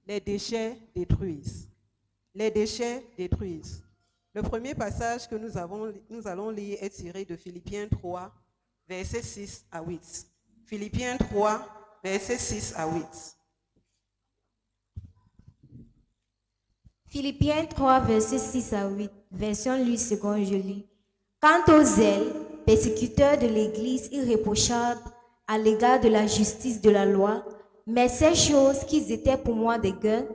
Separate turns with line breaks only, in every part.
Les déchets détruisent. Les déchets détruisent. Le premier passage que nous allons lire est tiré de Philippiens 3, versets 6 à 8. Philippiens 3, versets 6 à 8.
Philippiens 3, versets 6 à 8, version Louis II, je lis. Quant aux zèles, persécuteurs de l'Église irréprochables à l'égard de la justice de la loi, mais ces choses qui étaient pour moi des gains,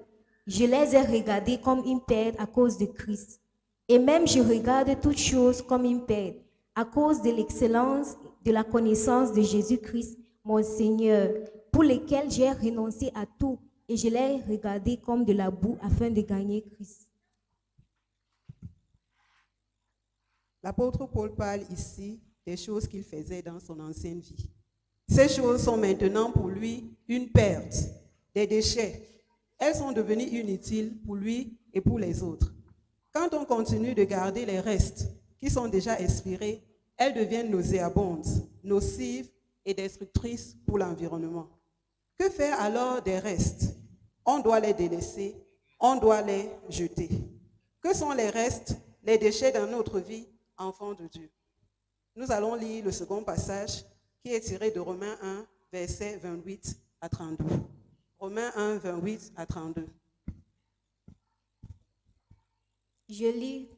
je les ai regardées comme une perte à cause de Christ. Et même je regarde toutes choses comme une perte à cause de l'excellence de la connaissance de Jésus-Christ, mon Seigneur, pour lequel j'ai renoncé à tout et je l'ai regardé comme de la boue afin de gagner Christ.
L'apôtre Paul parle ici des choses qu'il faisait dans son ancienne vie. Ces choses sont maintenant pour lui une perte, des déchets. Elles sont devenues inutiles pour lui et pour les autres. Quand on continue de garder les restes qui sont déjà expirés, elles deviennent nauséabondes, nocives et destructrices pour l'environnement. Que faire alors des restes? On doit les délaisser, on doit les jeter. Que sont les restes, les déchets dans notre vie, enfants de Dieu? Nous allons lire le second passage qui est tiré de Romains 1, versets 28 à 32. Romains 1, 28 à 32.
Je lis.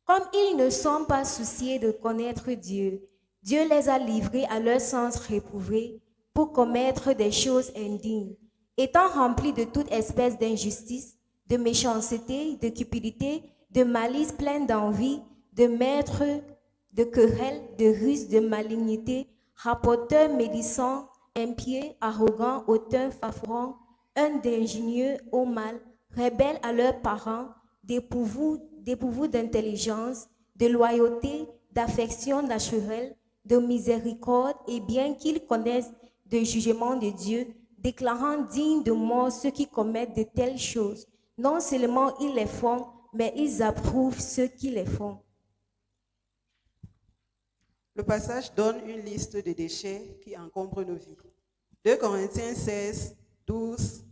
Comme ils ne sont pas souciés de connaître Dieu, Dieu les a livrés à leur sens réprouvé pour commettre des choses indignes, étant remplis de toute espèce d'injustice, de méchanceté, de cupidité, de malice pleine d'envie, de maîtres, de querelles, de ruses, de malignité, rapporteurs médisants, impieux, arrogants, hautains, faforants, un d'ingénieux au mal, rebelles à leurs parents, dépourvus d'intelligence, de loyauté, d'affection naturelle, de miséricorde, et bien qu'ils connaissent le jugement de Dieu, déclarant dignes de mort ceux qui commettent de telles choses. Non seulement ils les font, mais ils approuvent ceux qui les font.
Le passage donne une liste de déchets qui encombrent nos vies. 2 Corinthiens 16, 12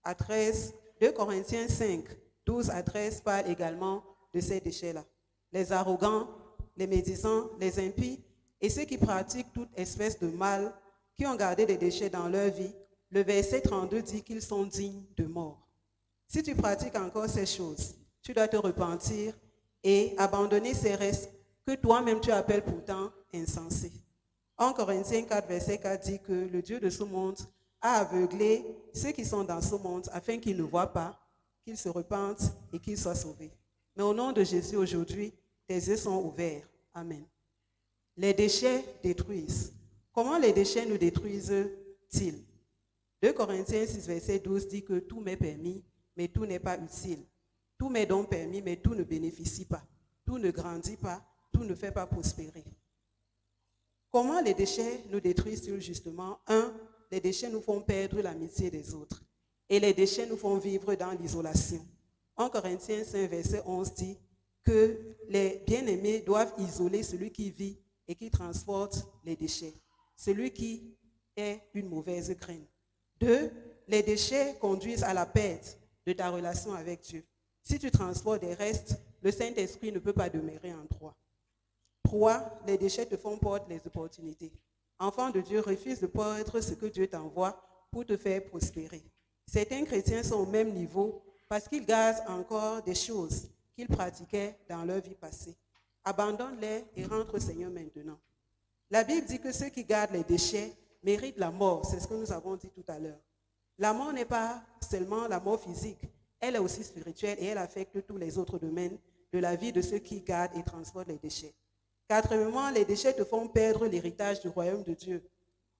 à 13, 2 Corinthiens 5, 12 à 13 parle également de ces déchets-là. Les arrogants, les médisants, les impies et ceux qui pratiquent toute espèce de mal, qui ont gardé des déchets dans leur vie, le verset 32 dit qu'ils sont dignes de mort. Si tu pratiques encore ces choses, tu dois te repentir et abandonner ces restes que toi-même tu appelles pourtant insensés. 1 Corinthiens 4, verset 4 dit que le Dieu de ce monde a aveuglé ceux qui sont dans ce monde afin qu'ils ne voient pas, qu'ils se repentent et qu'ils soient sauvés. Mais au nom de Jésus aujourd'hui, tes yeux sont ouverts. Amen. Les déchets détruisent. Comment les déchets nous détruisent-ils? 2 Corinthiens 6, verset 12 dit que tout m'est permis, mais tout n'est pas utile. Tout m'est donc permis, mais tout ne bénéficie pas. Tout ne grandit pas, tout ne fait pas prospérer. Comment les déchets nous détruisent-ils justement? 1. Les déchets nous font perdre l'amitié des autres. Et les déchets nous font vivre dans l'isolation. 1 Corinthiens 5, verset 11 dit que les bien-aimés doivent isoler celui qui vit et qui transporte les déchets. Celui qui est une mauvaise graine. 2. Les déchets conduisent à la perte de ta relation avec Dieu. Si tu transportes des restes, le Saint-Esprit ne peut pas demeurer en toi. 3. Les déchets te font perdre les opportunités. Enfant de Dieu, refuse de perdre ce que Dieu t'envoie pour te faire prospérer. Certains chrétiens sont au même niveau parce qu'ils gardent encore des choses qu'ils pratiquaient dans leur vie passée. Abandonne-les et rentre au Seigneur maintenant. La Bible dit que ceux qui gardent les déchets méritent la mort. C'est ce que nous avons dit tout à l'heure. La mort n'est pas seulement la mort physique, elle est aussi spirituelle et elle affecte tous les autres domaines de la vie de ceux qui gardent et transportent les déchets. Quatrièmement, les déchets te font perdre l'héritage du royaume de Dieu.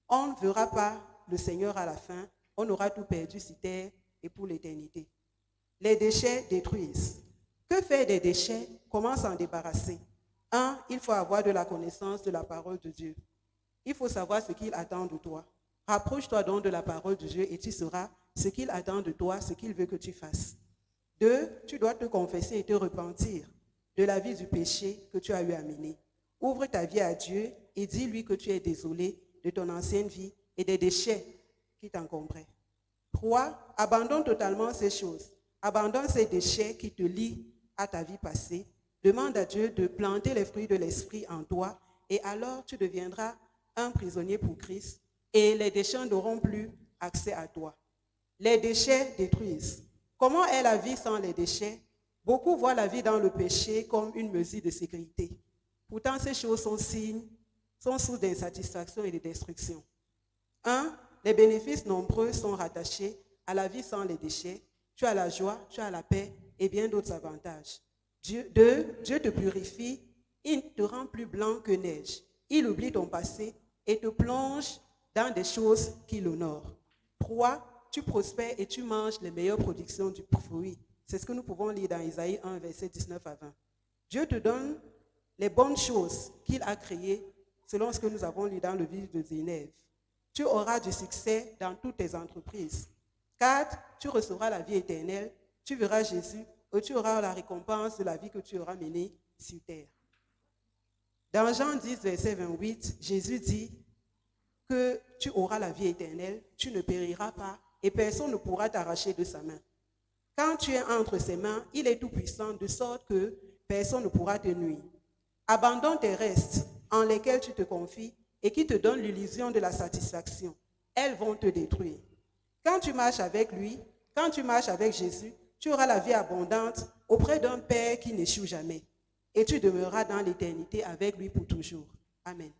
On ne verra pas le Seigneur à la fin, on aura tout perdu sur terre et pour l'éternité. Les déchets détruisent. Que faire des déchets? Comment s'en débarrasser? 1. Il faut avoir de la connaissance de la parole de Dieu. Il faut savoir ce qu'il attend de toi. Rapproche-toi donc de la parole de Dieu et tu sauras ce qu'il attend de toi, ce qu'il veut que tu fasses. 2. Tu dois te confesser et te repentir de la vie du péché que tu as eu à mener. Ouvre ta vie à Dieu et dis-lui que tu es désolé de ton ancienne vie et des déchets qui t'encombraient. 3. Abandonne totalement ces choses. Abandonne ces déchets qui te lient à ta vie passée. Demande à Dieu de planter les fruits de l'esprit en toi et alors tu deviendras un prisonnier pour Christ et les déchets n'auront plus accès à toi. Les déchets détruisent. Comment est la vie sans les déchets? Beaucoup voient la vie dans le péché comme une mesure de sécurité. Pourtant, ces choses sont source d'insatisfaction et de destruction. 1. Les bénéfices nombreux sont rattachés à la vie sans les déchets. Tu as la joie, tu as la paix et bien d'autres avantages. 2. Dieu te purifie, il te rend plus blanc que neige. Il oublie ton passé et te plonge dans des choses qui l'honorent. 3. Tu prospères et tu manges les meilleures productions du fruit. C'est ce que nous pouvons lire dans Isaïe 1, verset 19 à 20. Dieu te donne les bonnes choses qu'il a créées selon ce que nous avons lu dans le livre de Genève. Tu auras du succès dans toutes tes entreprises. 4. Tu recevras la vie éternelle. Tu verras Jésus et tu auras la récompense de la vie que tu auras menée sur terre. Dans Jean 10, verset 28, Jésus dit que tu auras la vie éternelle, tu ne périras pas et personne ne pourra t'arracher de sa main. Quand tu es entre ses mains, il est tout puissant de sorte que personne ne pourra te nuire. Abandonne tes restes en lesquels tu te confies et qui te donnent l'illusion de la satisfaction. Elles vont te détruire. Quand tu marches avec lui, quand tu marches avec Jésus, tu auras la vie abondante auprès d'un Père qui n'échoue jamais. Et tu demeureras dans l'éternité avec lui pour toujours. Amen.